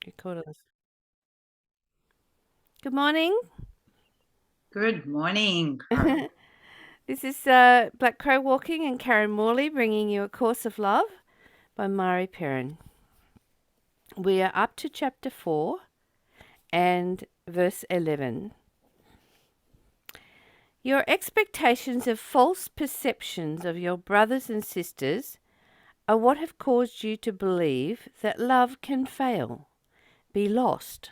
Record us. Good morning. Good morning, Crow. This is Black Crow Walking and Karen Morley bringing you A Course of Love by Mari Perrin. We are up to chapter 4 and verse 11. Your expectations of false perceptions of your brothers and sisters are what have caused you to believe that love can fail, be lost,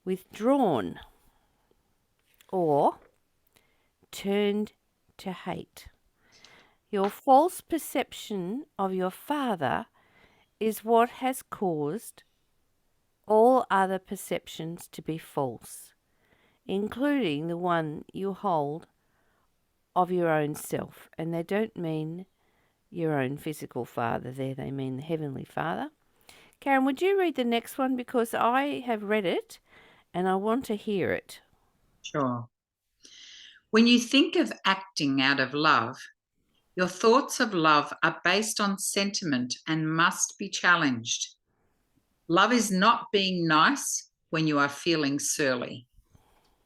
withdrawn, or turned to hate. Your false perception of your father is what has caused all other perceptions to be false, including the one you hold of your own self. And they don't mean your own physical father there, they mean the Heavenly Father. Karen, would you read the next one? Because I have read it and I want to hear it. Sure. When you think of acting out of love, your thoughts of love are based on sentiment and must be challenged. Love is not being nice when you are feeling surly.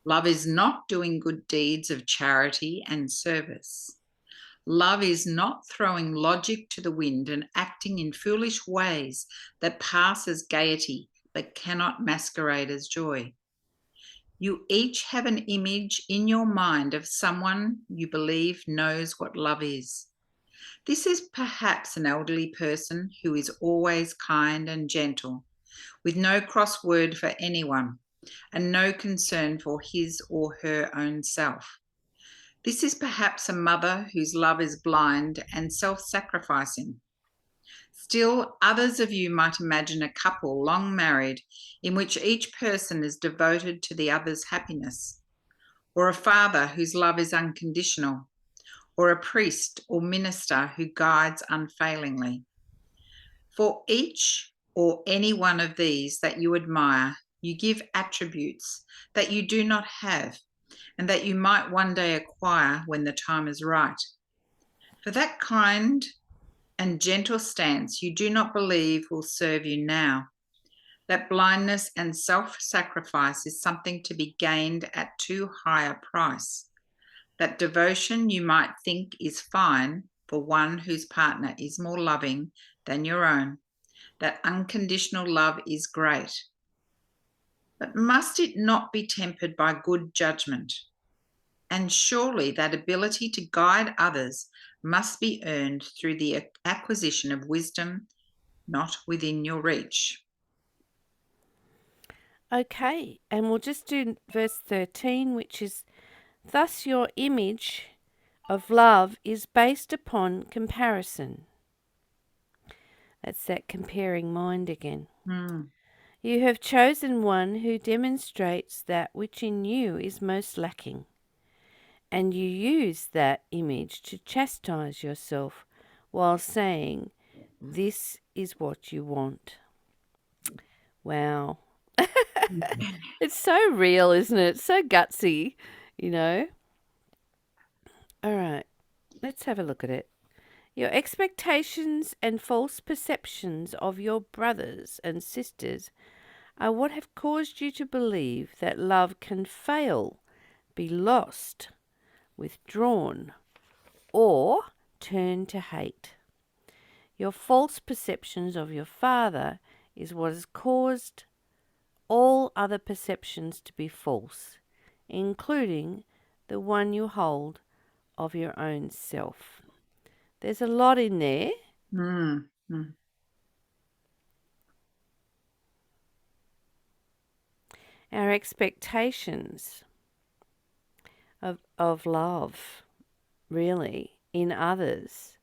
Love is not doing good deeds of charity and service. Love is not throwing logic to the wind and acting in foolish ways that pass as gaiety but cannot masquerade as joy. You each have an image in your mind of someone you believe knows what love is. This is perhaps an elderly person who is always kind and gentle, with no cross word for anyone and no concern for his or her own self. This is perhaps a mother whose love is blind and self sacrificing. Still, others of you might imagine a couple long married in which each person is devoted to the other's happiness, or a father whose love is unconditional, or a priest or minister who guides unfailingly. For each or any one of these that you admire, you give attributes that you do not have and that you might one day acquire when the time is right. For that kind and gentle stance you do not believe will serve you now. That blindness and self sacrifice is something to be gained at too high a price. That devotion you might think is fine for one whose partner is more loving than your own. That unconditional love is great. But must it not be tempered by good judgment? And surely that ability to guide others must be earned through the acquisition of wisdom not within your reach. Okay, and we'll just do verse 13, which is, thus your image of love is based upon comparison. That's that comparing mind again. You have chosen one who demonstrates that which in you is most lacking, and you use that image to chastise yourself while saying, this is what you want. Wow. It's so real, isn't it? So gutsy, you know. All right, let's have a look at it. Your expectations and false perceptions of your brothers and sisters are what have caused you to believe that love can fail, be lost, withdrawn, or turn to hate. Your false perceptions of your father is what has caused all other perceptions to be false, including the one you hold of your own self. There's a lot in there. Our expectations of love, really, in others,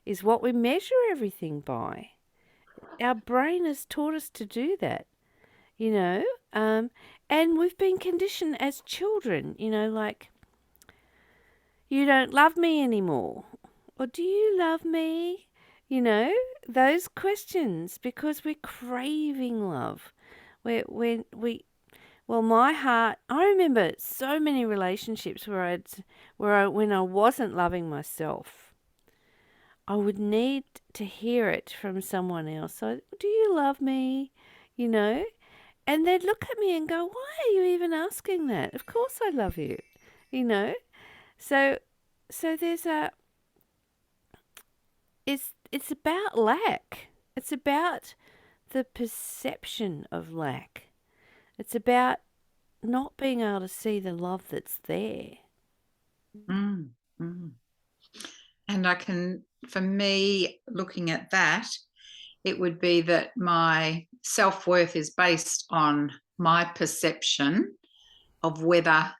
is what we measure everything by. Our brain has taught us to do that, you know, and we've been conditioned as children, you know, like, you don't love me anymore, or do you love me? You know, those questions, because we're craving love. Well, my heart, I remember so many relationships when I wasn't loving myself, I would need to hear it from someone else. So, do you love me? You know? And they'd look at me and go, why are you even asking that? Of course I love you, you know? So there's it's about lack. It's about the perception of lack. It's about not being able to see the love that's there. Mm, mm. And for me, looking at that, it would be that my self-worth is based on my perception of whether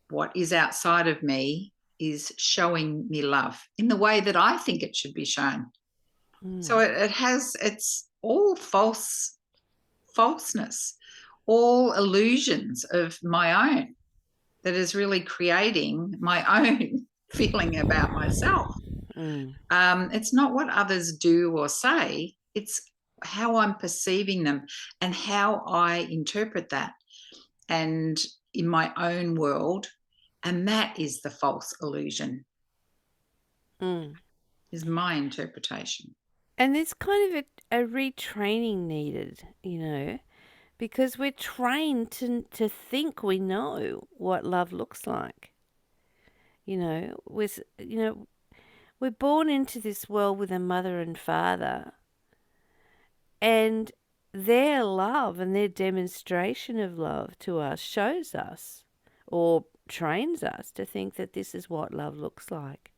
what is outside of me is showing me love in the way that I think it should be shown. So it's all falseness, all illusions of my own that is really creating my own feeling about myself. It's not what others do or say, it's how I'm perceiving them and how I interpret that and in my own world. And that is the false illusion, is my interpretation. And there's kind of a retraining needed, because we're trained to think we know what love looks like. We're born into this world with a mother and father, and their love and their demonstration of love to us shows us or trains us to think that this is what love looks like.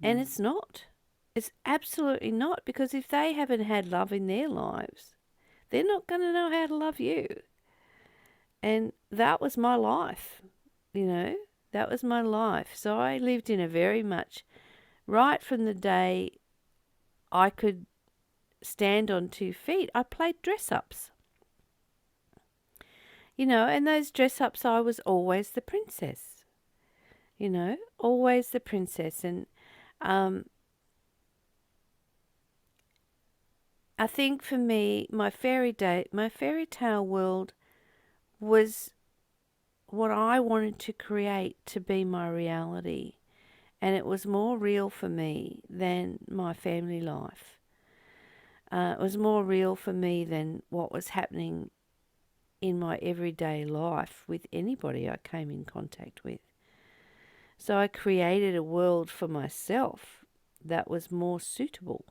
And it's not. It's absolutely not, because if they haven't had love in their lives, they're not going to know how to love you. And that was my life, that was my life. So I lived in a very much, right from the day I could stand on 2 feet, I played dress-ups. And those dress-ups, I was always the princess, always the princess. And I think for me, my fairy tale world was what I wanted to create to be my reality. And it was more real for me than my family life. It was more real for me than what was happening in my everyday life with anybody I came in contact with. So I created a world for myself that was more suitable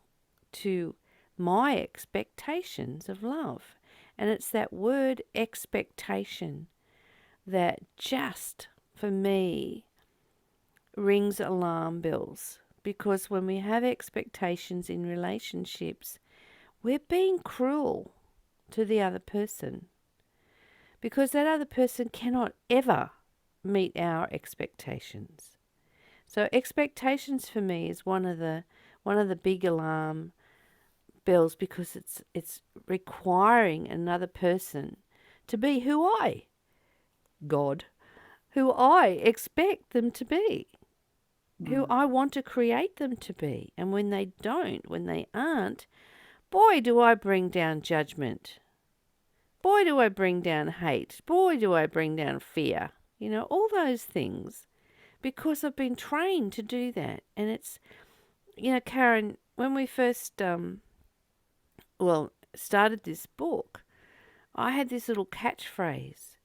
to my expectations of love. And it's that word expectation that just, for me, rings alarm bells. Because when we have expectations in relationships, we're being cruel to the other person. Because that other person cannot ever meet our expectations. So expectations for me is one of the big alarm bells, because it's requiring another person to be who I expect them to be, who I want to create them to be. And when they aren't, boy, do I bring down judgment. Boy, do I bring down hate. Boy, do I bring down fear. All those things, because I've been trained to do that. And it's, Karen, when we first started this book, I had this little catchphrase,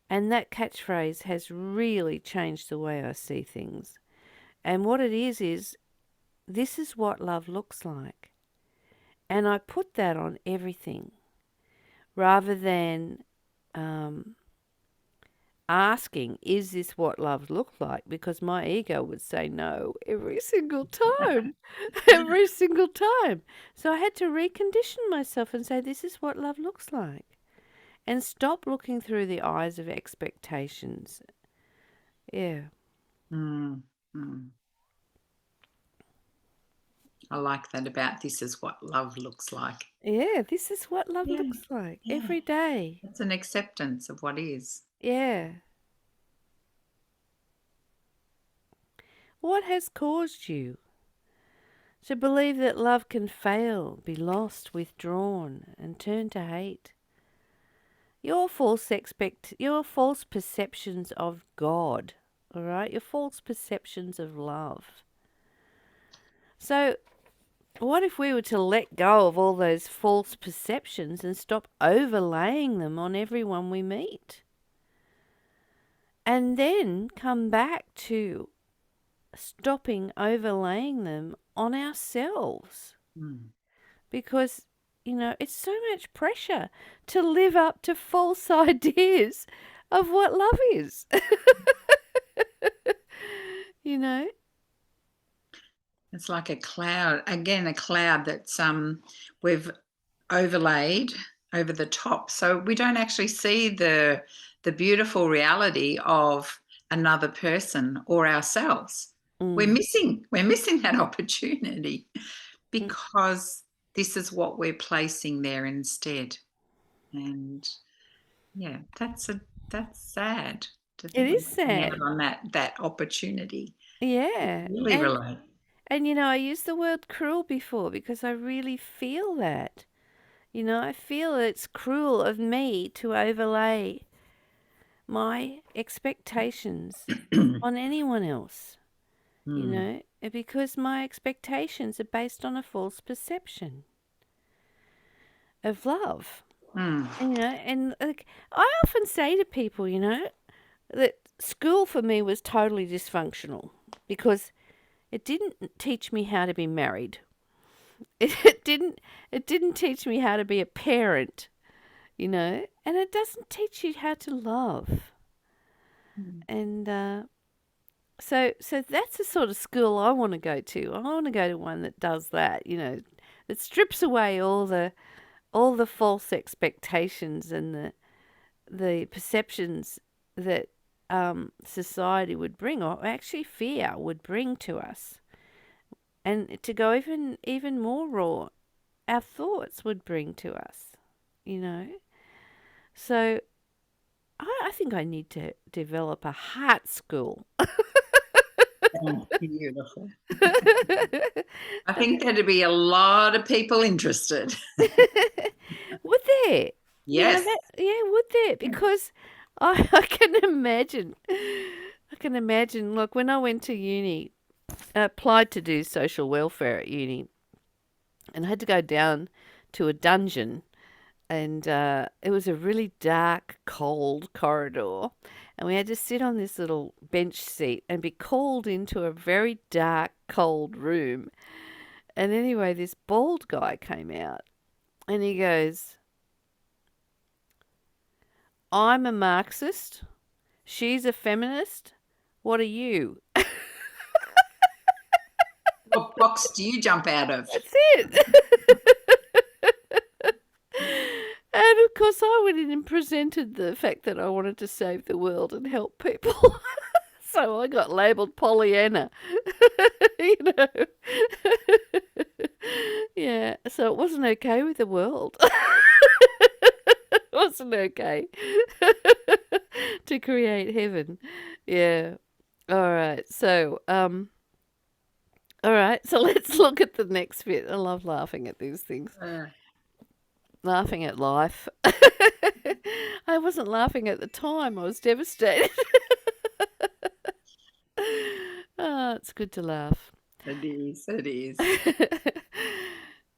and that catchphrase has really changed the way I see things. And what it is this is what love looks like. And I put that on everything, rather than asking, is this what love looks like? Because my ego would say no every single time. Every single time. So I had to recondition myself and say, this is what love looks like. And stop looking through the eyes of expectations. Yeah. I like that about this is what love looks like. Yeah, this is what love looks like every day. It's an acceptance of what is. Yeah. What has caused you to believe that love can fail, be lost, withdrawn, and turn to hate? Your false perceptions of God, all right? Your false perceptions of love. So What if we were to let go of all those false perceptions and stop overlaying them on everyone we meet? And then come back to stopping overlaying them on ourselves. Mm. Because, it's so much pressure to live up to false ideas of what love is. you know? It's like a cloud, again, a cloud that's we've overlaid over the top. So we don't actually see the beautiful reality of another person or ourselves. We're missing that opportunity because this is what we're placing there instead. And yeah, that's sad to It think we're is missing sad. out on that opportunity. Yeah. Really relate. And I used the word cruel before because I really feel that. I feel it's cruel of me to overlay my expectations on anyone else, because my expectations are based on a false perception of love. Mm. And like, I often say to people, that school for me was totally dysfunctional because it didn't teach me how to be married. It didn't teach me how to be a parent, and it doesn't teach you how to love. And so that's the sort of school I want to go to. I want to go to one that does that, that strips away all the false expectations and the perceptions that society would bring, or actually fear would bring to us. And to go even more raw, our thoughts would bring to us, So I think I need to develop a heart school. Oh, beautiful. I think there'd be a lot of people interested. Would there? Yes. Would there? Because I can imagine. Look, when I went to uni, I applied to do social welfare at uni, and I had to go down to a dungeon, and it was a really dark, cold corridor, and we had to sit on this little bench seat and be called into a very dark, cold room. And anyway, this bald guy came out, and he goes, "I'm a Marxist. She's a feminist. What are you?" What box do you jump out of? That's it. And of course, I went in and presented the fact that I wanted to save the world and help people. So I got labelled Pollyanna. Yeah, so it wasn't okay with the world. It wasn't okay to create heaven. Yeah. All right. So, let's look at the next bit. I love laughing at these things. Laughing at life. I wasn't laughing at the time. I was devastated. Oh, it's good to laugh. It is. It is.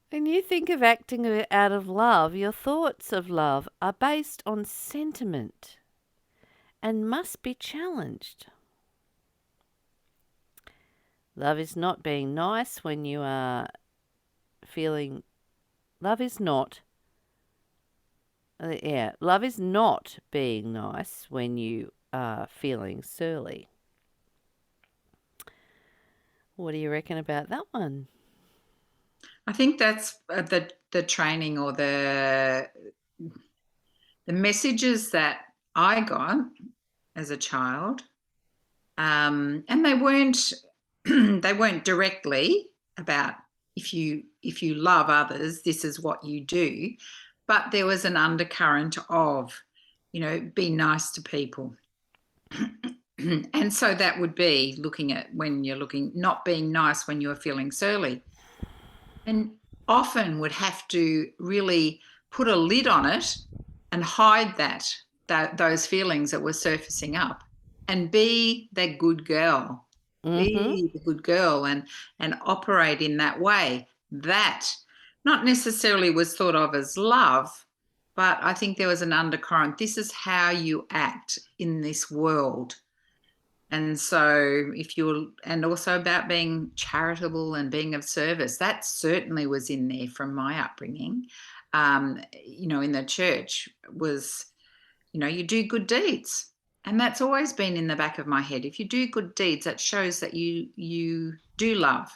When you think of acting out of love, your thoughts of love are based on sentiment and must be challenged. Love is not being nice when you are feeling... Love is not being nice when you are feeling surly. What do you reckon about that one? I think that's the training or the messages that I got as a child, and they weren't directly about if you love others, this is what you do, but there was an undercurrent of, be nice to people. And so that would be looking at when you're not being nice when you're feeling surly, and often would have to really put a lid on it and hide those feelings that were surfacing up, and be that good girl. Mm-hmm. Be the good girl and operate in that way, that not necessarily was thought of as love, but I think there was an undercurrent. This is how you act in this world. And so and also about being charitable and being of service, that certainly was in there from my upbringing. In the church was, you do good deeds. And that's always been in the back of my head. If you do good deeds, that shows that you do love.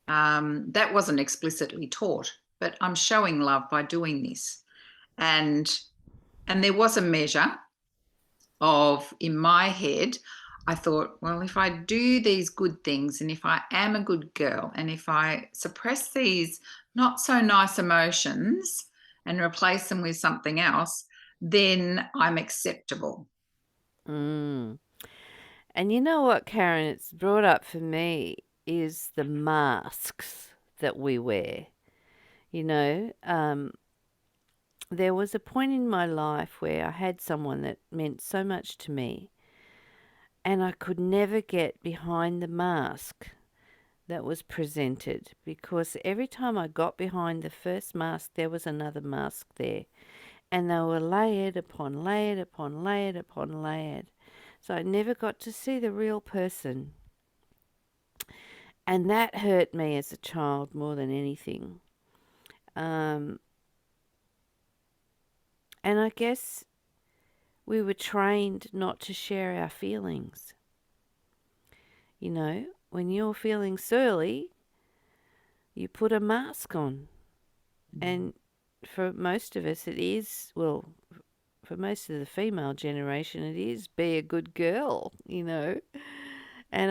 That wasn't explicitly taught, but I'm showing love by doing this. And there was a measure of, in my head, I thought, well, if I do these good things and if I am a good girl and if I suppress these not so nice emotions and replace them with something else, then I'm acceptable. Mm. And you know what, Karen, it's brought up for me is the masks that we wear. There was a point in my life where I had someone that meant so much to me, and I could never get behind the mask that was presented, because every time I got behind the first mask, there was another mask there. And they were layered upon layered upon layered upon layered. So I never got to see the real person. And that hurt me as a child more than anything. And I guess we were trained not to share our feelings. When you're feeling surly, you put a mask on. And for most of us, it is, well, for most of the female generation, it is be a good girl, And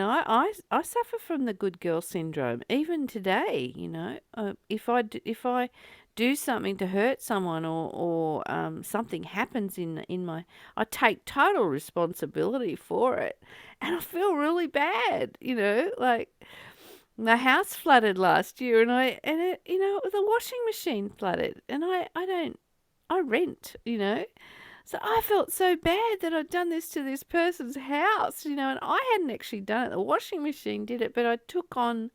I suffer from the good girl syndrome even today. If I do something to hurt someone or something happens in my, I take total responsibility for it, and I feel really bad. Like my house flooded last year, and the washing machine flooded, and I rent. So I felt so bad that I'd done this to this person's house, and I hadn't actually done it. The washing machine did it, but I took on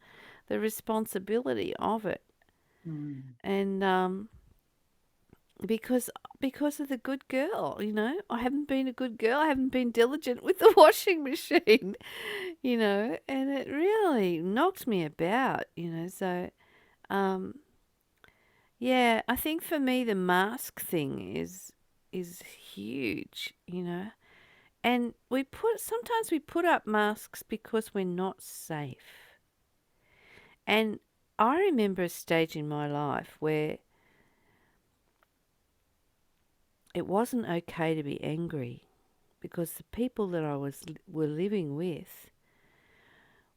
the responsibility of it. And because of the good girl, I haven't been a good girl. I haven't been diligent with the washing machine, and it really knocked me about, So, yeah, I think for me the mask thing is huge, And sometimes we put up masks because we're not safe. And I remember a stage in my life where it wasn't okay to be angry, because the people that I were living with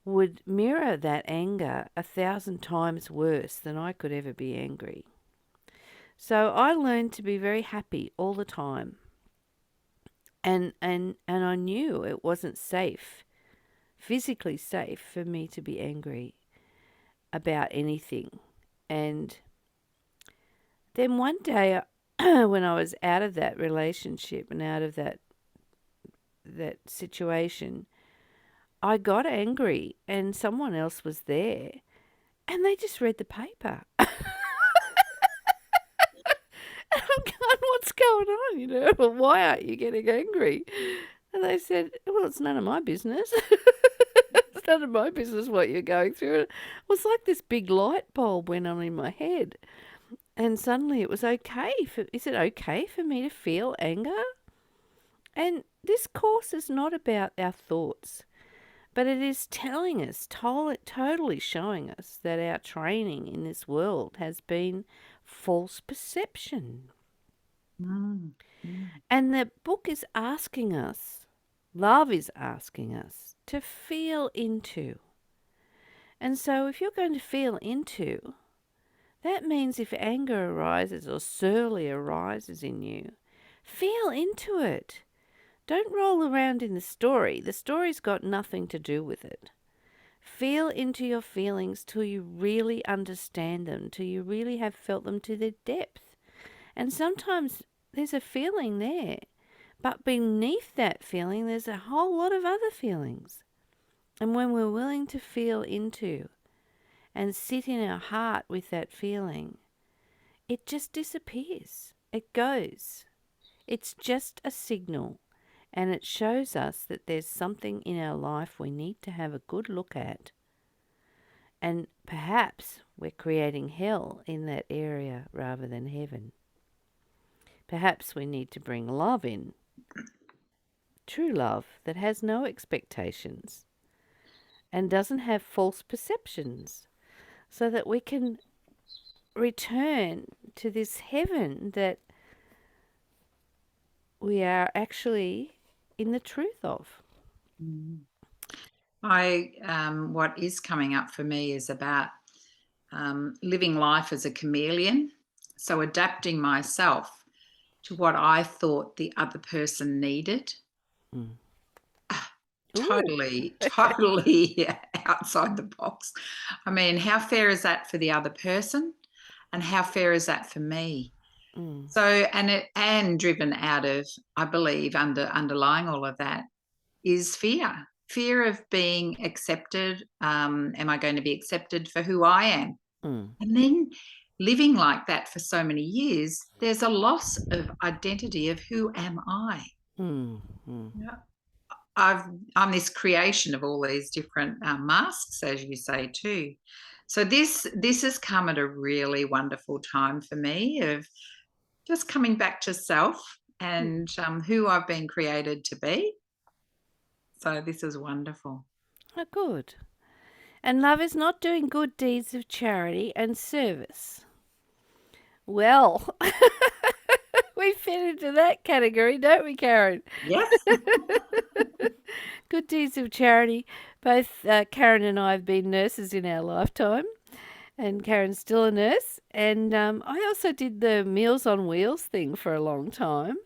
would mirror that anger 1,000 times worse than I could ever be angry. So I learned to be very happy all the time. And I knew it wasn't safe, physically safe, for me to be angry about anything. And then one day, when I was out of that relationship and out of that situation, I got angry, and someone else was there, and they just read the paper. And I'm going, what's going on, Well, why aren't you getting angry? And they said, well, it's none of my business. It's none of my business what you're going through. It was like this big light bulb went on in my head. And suddenly it was okay. Is it okay for me to feel anger? And this course is not about our thoughts, but it is telling us, totally showing us that our training in this world has been false perception. And the book is asking us, love is asking us, to feel into. And so if you're going to feel into, that means if anger arises or surly arises in you, feel into it. Don't roll around in the story. The story's got nothing to do with it. Feel into your feelings till you really understand them, till you really have felt them to their depth. And sometimes there's a feeling there, but beneath that feeling there's a whole lot of other feelings. And when we're willing to feel into and sit in our heart with that feeling, it just disappears. It goes. It's just a signal, and it shows us that there's something in our life we need to have a good look at. And perhaps we're creating hell in that area rather than heaven. Perhaps we need to bring love in, true love that has no expectations and doesn't have false perceptions, so that we can return to this heaven that we are actually in the truth of. What is coming up for me is about living life as a chameleon. So adapting myself to what I thought the other person needed. Mm. Totally outside the box. I mean, how fair is that for the other person? And how fair is that for me? Mm. So, and driven out of, I believe, underlying all of that is fear of being accepted. Am I going to be accepted for who I am? Mm. And then living like that for so many years, there's a loss of identity of who am I? Mm. Mm. Yeah. I'm this creation of all these different masks, as you say too. So this has come at a really wonderful time for me of just coming back to self and who I've been created to be. So this is wonderful. Oh, good. And love is not doing good deeds of charity and service. Well, we fit into that category, don't we, Karen? Yes. Good deeds of charity. Both Karen and I have been nurses in our lifetime, and Karen's still a nurse. And I also did the Meals on Wheels thing for a long time.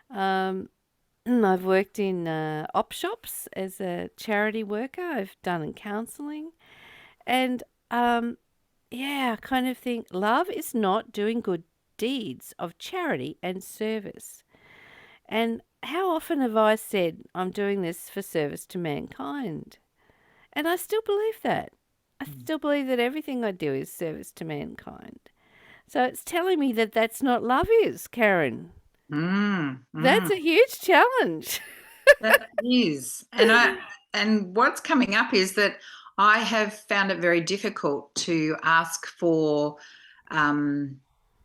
I've worked in op shops as a charity worker. I've done counselling. And yeah, I kind of think love is not doing good deeds of charity and service. And how often have I said I'm doing this for service to mankind? And I still believe that. I still believe that everything I do is service to mankind. So it's telling me that that's not love is, Karen. That's a huge challenge. That is. And what's coming up is that I have found it very difficult to ask for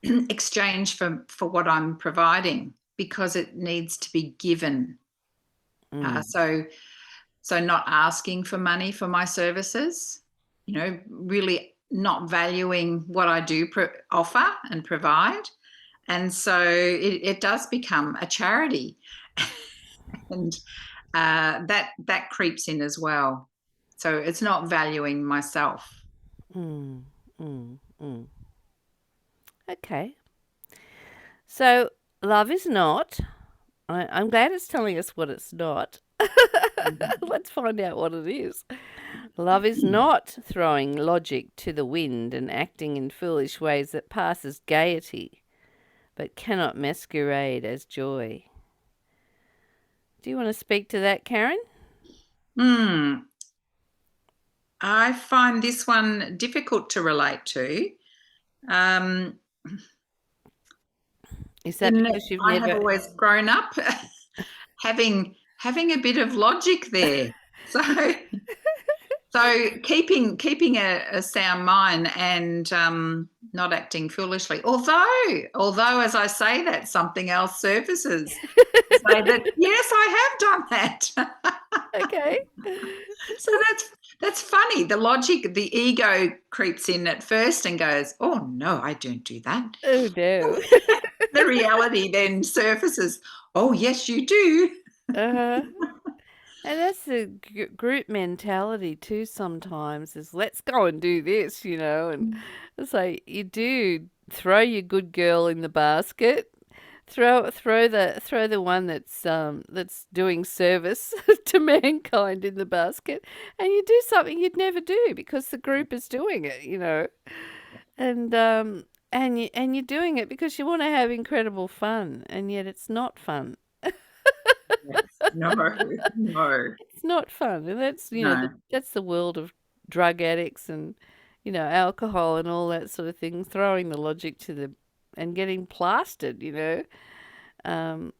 exchange for what I'm providing, because it needs to be given. So not asking for money for my services, really not valuing what I do offer and provide. And so it does become a charity. And that creeps in as well. So it's not valuing myself. Okay. So love is not. I'm glad it's telling us what it's not. Let's find out what it is. Love is not throwing logic to the wind and acting in foolish ways that pass as gaiety, but cannot masquerade as joy. Do you want to speak to that, Karen? I find this one difficult to relate to. Is that because you've I never... have always grown up having a bit of logic there. So keeping a sound mind and not acting foolishly. Although as I say that, something else surfaces. Say that, yes, I have done that. Okay. So that's funny. The logic, the ego creeps in at first and goes, "Oh no, I don't do that." Oh no. The reality then surfaces. Oh yes, you do. Uh-huh. And that's the group mentality too sometimes, is let's go and do this, and it's like you do throw your good girl in the basket, throw the one that's doing service to mankind in the basket, and you do something you'd never do because the group is doing it, and you're doing it because you want to have incredible fun, and yet it's not fun. No. It's not fun, and that's that's the world of drug addicts and alcohol and all that sort of thing, throwing the logic to the and getting plastered, um,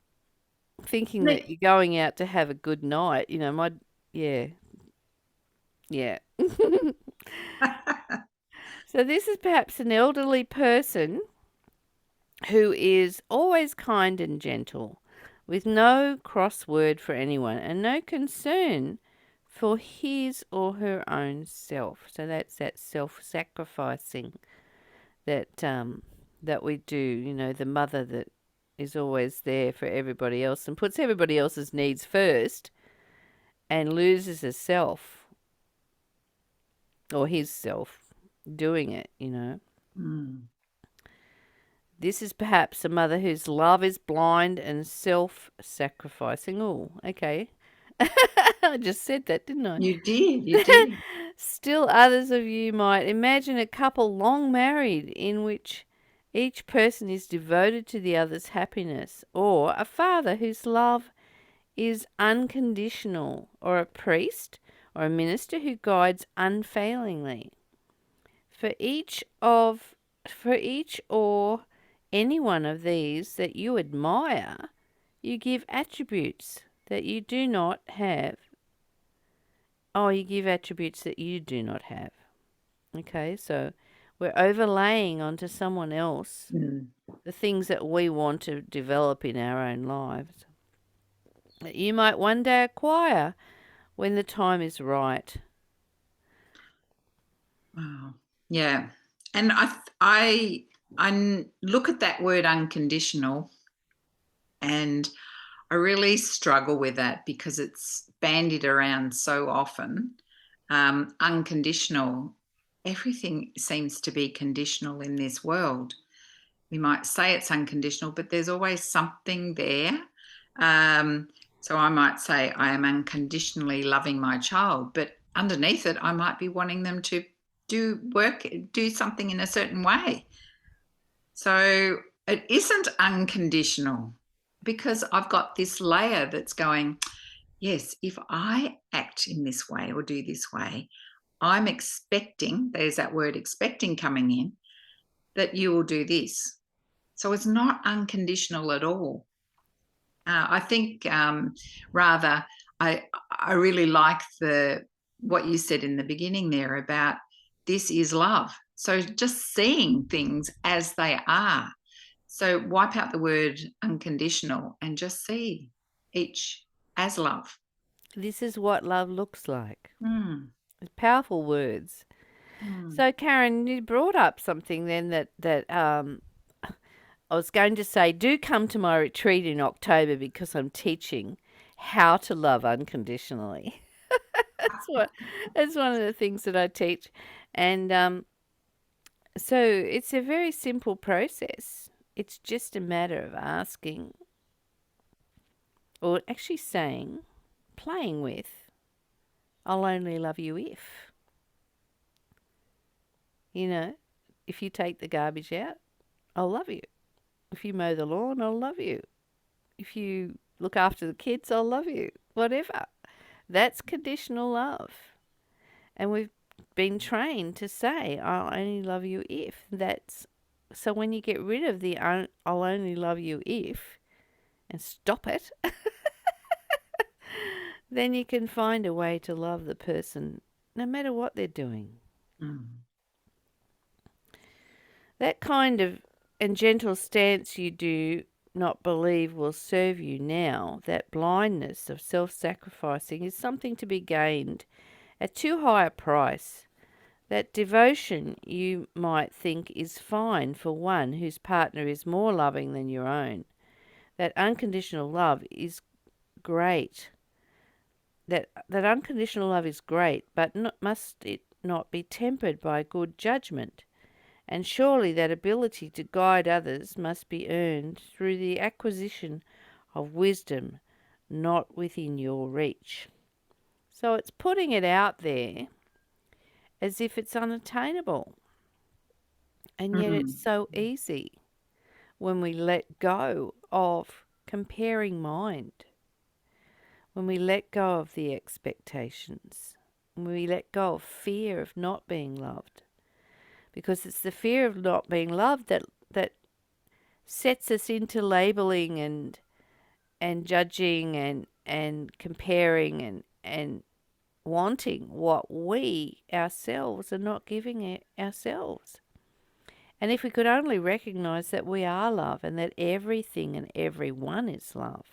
thinking that you're going out to have a good night. Yeah, yeah. So this is perhaps an elderly person who is always kind and gentle, with no cross word for anyone and no concern for his or her own self. So that's that self-sacrificing that we do. The mother that is always there for everybody else and puts everybody else's needs first and loses herself or his self doing it. Mm. This is perhaps a mother whose love is blind and self-sacrificing. Oh, okay. I just said that, didn't I? You did. Still others of you might imagine a couple long married in which each person is devoted to the other's happiness, or a father whose love is unconditional, or a priest or a minister who guides unfailingly. For each or any one of these that you admire, you give attributes that you do not have. Oh, you give attributes that you do not have. Okay, so we're overlaying onto someone else Mm. the things that we want to develop in our own lives that you might one day acquire when the time is right. Wow. Yeah. And I look at that word unconditional, and I really struggle with that because it's bandied around so often. Unconditional, everything seems to be conditional in this world. We might say it's unconditional, but there's always something there. So I might say I am unconditionally loving my child, but underneath it, I might be wanting them to do something in a certain way. So it isn't unconditional because I've got this layer that's going, yes, if I act in this way or do this way, I'm expecting, there's that word expecting coming in, that you will do this. So it's not unconditional at all. I think rather, I really like what you said in the beginning there about this is love. So just seeing things as they are. So wipe out the word unconditional and just see each as love. This is what love looks like. Mm. Powerful words. Mm. So, Karen, you brought up something then that I was going to say, do come to my retreat in October because I'm teaching how to love unconditionally. That's one of the things that I teach, and so it's a very simple process. It's just a matter of asking, or actually saying, playing with, "I'll only love you if." If you take the garbage out, I'll love you. If you mow the lawn, I'll love you. If you look after the kids, I'll love you. Whatever. That's conditional love. And we've been trained to say, I'll only love you if. So when you get rid of the I'll only love you if and stop it, then you can find a way to love the person no matter what they're doing. Mm. That kind of and gentle stance you do not believe will serve you now, that blindness of self-sacrificing, is something to be gained at too high a price. That devotion you might think is fine for one whose partner is more loving than your own. That unconditional love is great. That unconditional love is great, but must it not be tempered by good judgment? And surely that ability to guide others must be earned through the acquisition of wisdom not within your reach. So it's putting it out there as if it's unattainable. And yet it's so easy when we let go of comparing mind, when we let go of the expectations, when we let go of fear of not being loved. because it's the fear of not being loved that sets us into labeling and judging and comparing and wanting what we ourselves are not giving it ourselves. And if we could only recognize that we are love and that everything and everyone is love,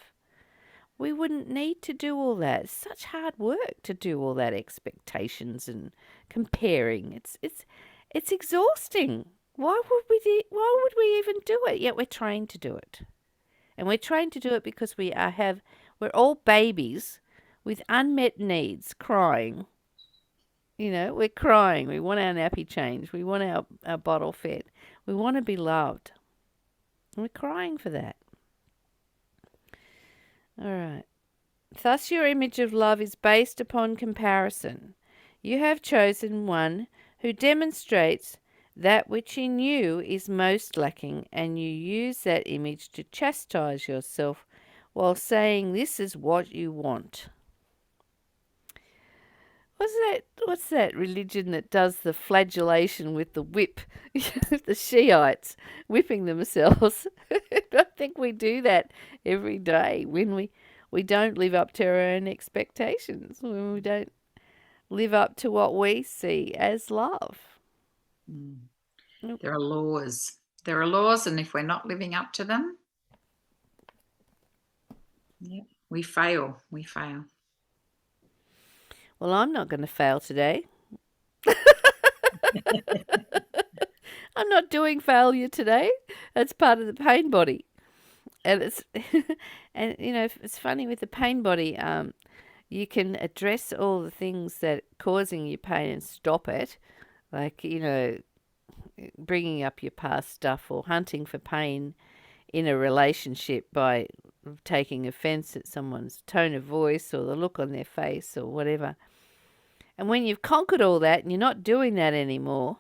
we wouldn't need to do all that. It's such hard work to do all that expectations and comparing. It's exhausting. Why would we even do it? Yet we're trained to do it. And we're trained to do it because we're all babies with unmet needs crying. We're crying. We want our nappy changed. We want our bottle fed. We want to be loved. And we're crying for that. All right. Thus, your image of love is based upon comparison. You have chosen one who demonstrates that which in you is most lacking, and you use that image to chastise yourself while saying this is what you want. What's that religion that does the flagellation with the whip? The Shiites whipping themselves. I think we do that every day when we don't live up to our own expectations, when we don't live up to what we see as love. There are laws. There are laws, and if we're not living up to them, we fail. We fail. Well, I'm not going to fail today. I'm not doing failure today. That's part of the pain body. And it's it's funny with the pain body, you can address all the things that are causing you pain and stop it, like bringing up your past stuff or hunting for pain in a relationship by taking offense at someone's tone of voice or the look on their face or whatever. And when you've conquered all that and you're not doing that anymore,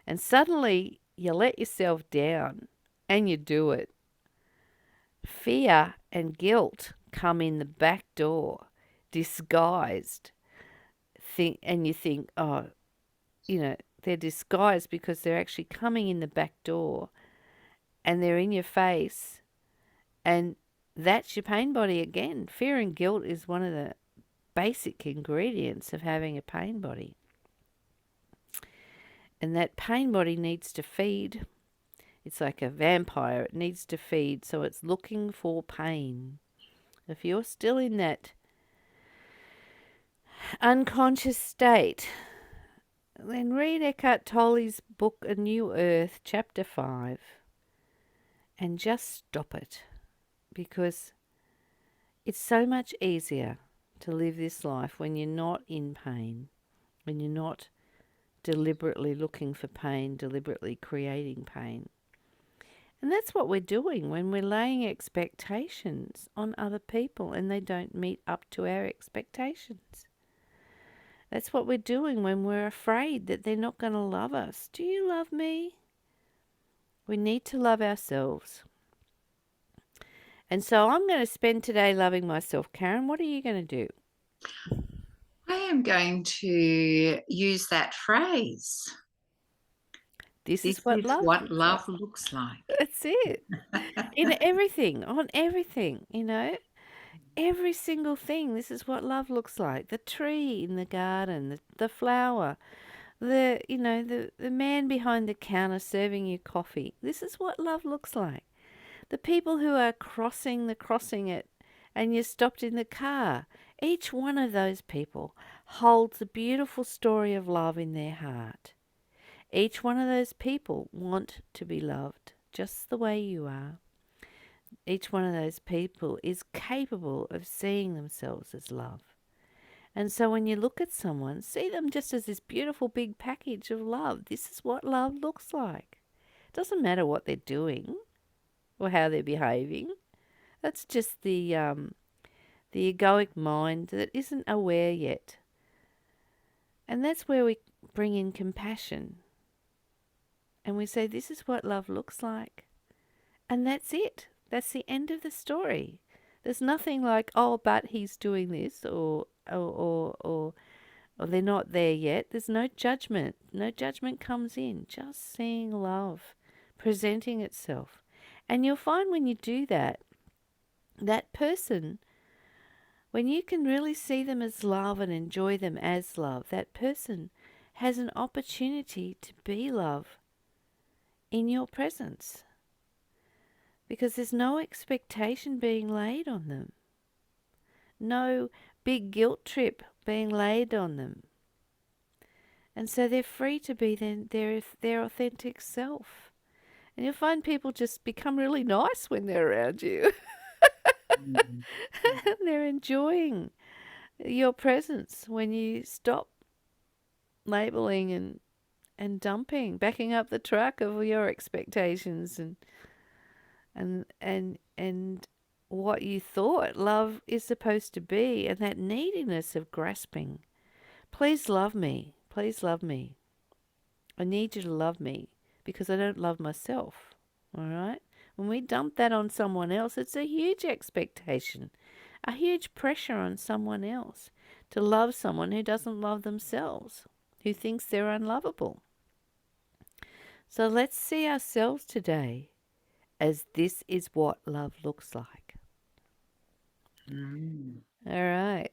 and suddenly you let yourself down and you do it, fear and guilt come in the back door, disguised. And you think, oh, they're disguised because they're actually coming in the back door and they're in your face. And that's your pain body again. Fear and guilt is one of the basic ingredients of having a pain body. And that pain body needs to feed. It's like a vampire. It needs to feed, so it's looking for pain. If you're still in that unconscious state, then read Eckhart Tolle's book, A New Earth, Chapter 5, and just stop it. Because it's so much easier to live this life when you're not in pain, when you're not deliberately looking for pain, deliberately creating pain. And that's what we're doing when we're laying expectations on other people and they don't meet up to our expectations. That's what we're doing when we're afraid that they're not going to love us. Do you love me? We need to love ourselves. And so I'm going to spend today loving myself. Karen, what are you going to do? I am going to use that phrase. This is what love looks like. That's it. In everything, on everything, every single thing. This is what love looks like. The tree in the garden, the flower, the man behind the counter serving you coffee. This is what love looks like. The people who are crossing the crossing and you're stopped in the car. Each one of those people holds a beautiful story of love in their heart. Each one of those people want to be loved just the way you are. Each one of those people is capable of seeing themselves as love. And so when you look at someone, see them just as this beautiful big package of love. This is what love looks like. It doesn't matter what they're doing or how they're behaving. That's just the egoic mind that isn't aware yet. And that's where we bring in compassion. And we say, this is what love looks like. And that's it. That's the end of the story. There's nothing like, oh, but he's doing this or or they're not there yet, there's no judgment. No judgment comes in, just seeing love presenting itself. And you'll find when you do that, that person, when you can really see them as love and enjoy them as love, that person has an opportunity to be love in your presence. Because there's no expectation being laid on them. No big guilt trip being laid on them. And so they're free to be their authentic self. And you'll find people just become really nice when they're around you. Mm. They're enjoying your presence when you stop labeling and dumping, backing up the truck of your expectations and what you thought love is supposed to be, and that neediness of grasping. Please love me. Please love me. I need you to love me because I don't love myself. All right? When we dump that on someone else, it's a huge expectation, a huge pressure on someone else to love someone who doesn't love themselves, who thinks they're unlovable. So let's see ourselves today as this is what love looks like. Mm. All right.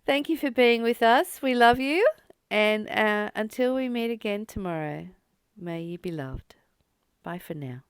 Thank you for being with us. We love you. And until we meet again tomorrow, may you be loved. Bye for now.